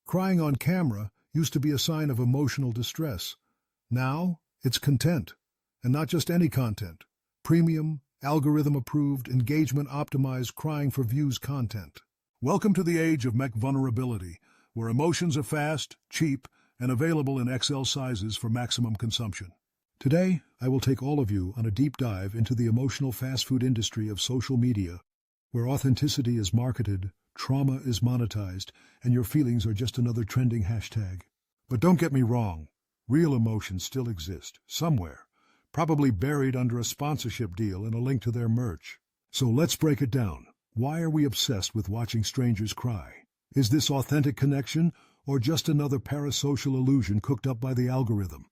Crying on camera used to be a sign of emotional distress. Now, it's content. And not just any content. Premium, algorithm-approved, engagement-optimized, crying for views content. Welcome to the age of McVulnerability, where emotions are fast, cheap, and available in XL sizes for maximum consumption. Today, I will take all of you on a deep dive into the emotional fast food industry of social media, where authenticity is marketed, trauma is monetized, and your feelings are just another trending hashtag. But don't get me wrong, real emotions still exist, somewhere, probably buried under a sponsorship deal and a link to their merch. So let's break it down. Why are we obsessed with watching strangers cry? Is this authentic connection, or just another parasocial illusion cooked up by the algorithm?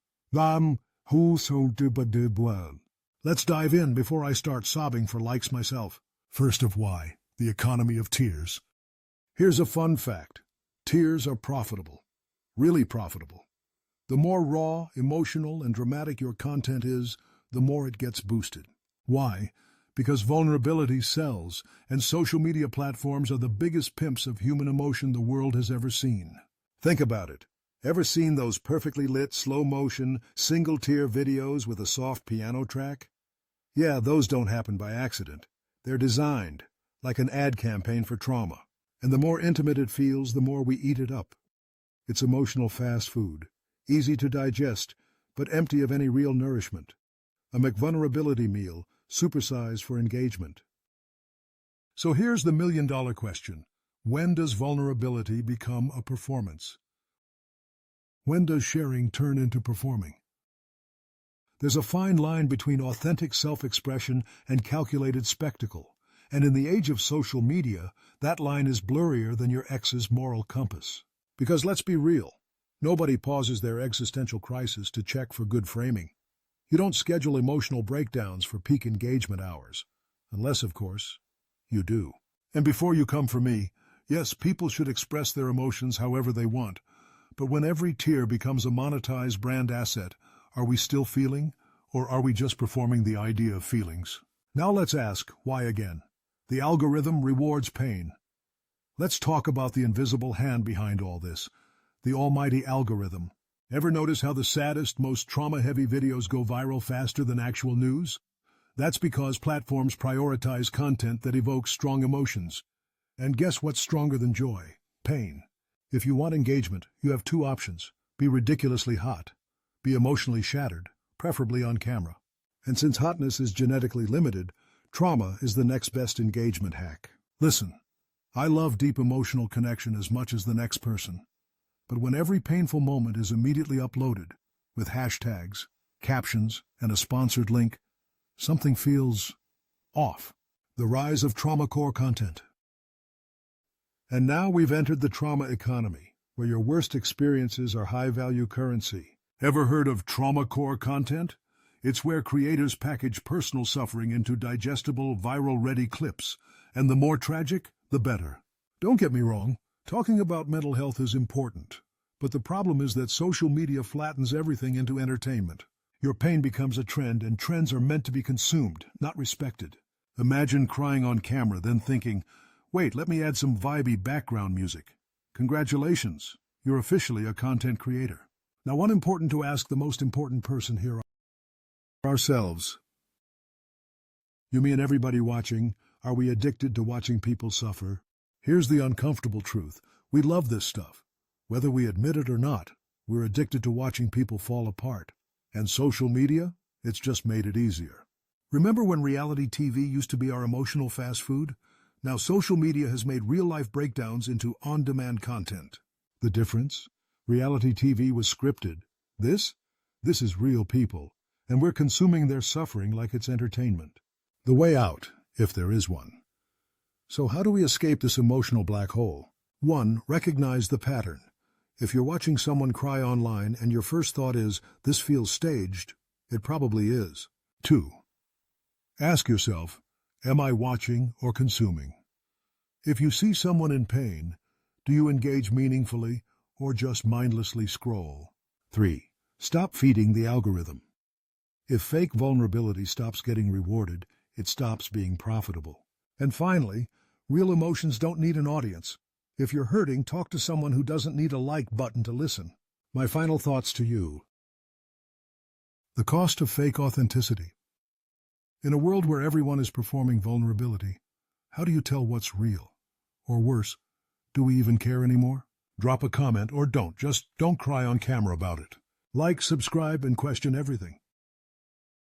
Let's dive in before I start sobbing for likes myself. First of why, the economy of tears. Here's a fun fact. Tears are profitable. Really profitable. The more raw, emotional, and dramatic your content is, the more it gets boosted. Why? Because vulnerability sells, and social media platforms are the biggest pimps of human emotion the world has ever seen. Think about it. Ever seen those perfectly lit, slow-motion, single-tier videos with a soft piano track? Yeah, those don't happen by accident. They're designed, like an ad campaign for trauma. And the more intimate it feels, the more we eat it up. It's emotional fast food, easy to digest, but empty of any real nourishment. A McVulnerability meal, supersized for engagement. So here's the million-dollar question. When does vulnerability become a performance? When does sharing turn into performing? There's a fine line between authentic self-expression and calculated spectacle, and in the age of social media, that line is blurrier than your ex's moral compass. Because let's be real, nobody pauses their existential crisis to check for good framing. You don't schedule emotional breakdowns for peak engagement hours, unless, of course, you do. And before you come for me, yes, people should express their emotions however they want, but when every tear becomes a monetized brand asset, are we still feeling, or are we just performing the idea of feelings? Now let's ask, why again? The algorithm rewards pain. Let's talk about the invisible hand behind all this, the almighty algorithm. Ever notice how the saddest, most trauma-heavy videos go viral faster than actual news? That's because platforms prioritize content that evokes strong emotions. And guess what's stronger than joy? Pain. If you want engagement, you have two options. Be ridiculously hot. Be emotionally shattered, preferably on camera. And since hotness is genetically limited, trauma is the next best engagement hack. Listen, I love deep emotional connection as much as the next person. But when every painful moment is immediately uploaded, with hashtags, captions, and a sponsored link, something feels off. The rise of trauma core content. And now we've entered the trauma economy, where your worst experiences are high-value currency. Ever heard of trauma core content? It's where creators package personal suffering into digestible, viral-ready clips, and the more tragic, the better. Don't get me wrong, talking about mental health is important, but the problem is that social media flattens everything into entertainment. Your pain becomes a trend, and trends are meant to be consumed, not respected. Imagine crying on camera, then thinking, wait, let me add some vibey background music. Congratulations, you're officially a content creator. Now, one important to ask the most important person here, ourselves. You mean everybody watching? Are we addicted to watching people suffer? Here's the uncomfortable truth. We love this stuff. Whether we admit it or not, we're addicted to watching people fall apart. And social media? It's just made it easier. Remember when reality TV used to be our emotional fast food? Now social media has made real-life breakdowns into on-demand content. The difference? Reality TV was scripted. This is real people, and we're consuming their suffering like it's entertainment. The way out, if there is one. So how do we escape this emotional black hole? 1. Recognize the pattern. If you're watching someone cry online and your first thought is, this feels staged, it probably is. 2. Ask yourself, am I watching or consuming? If you see someone in pain, do you engage meaningfully or just mindlessly scroll? 3. Stop feeding the algorithm. If fake vulnerability stops getting rewarded, it stops being profitable. And finally, real emotions don't need an audience. If you're hurting, talk to someone who doesn't need a like button to listen. My final thoughts to you. The cost of fake authenticity. In a world where everyone is performing vulnerability, how do you tell what's real? Or worse, do we even care anymore? Drop a comment or don't. Just don't cry on camera about it. Like, subscribe, and question everything.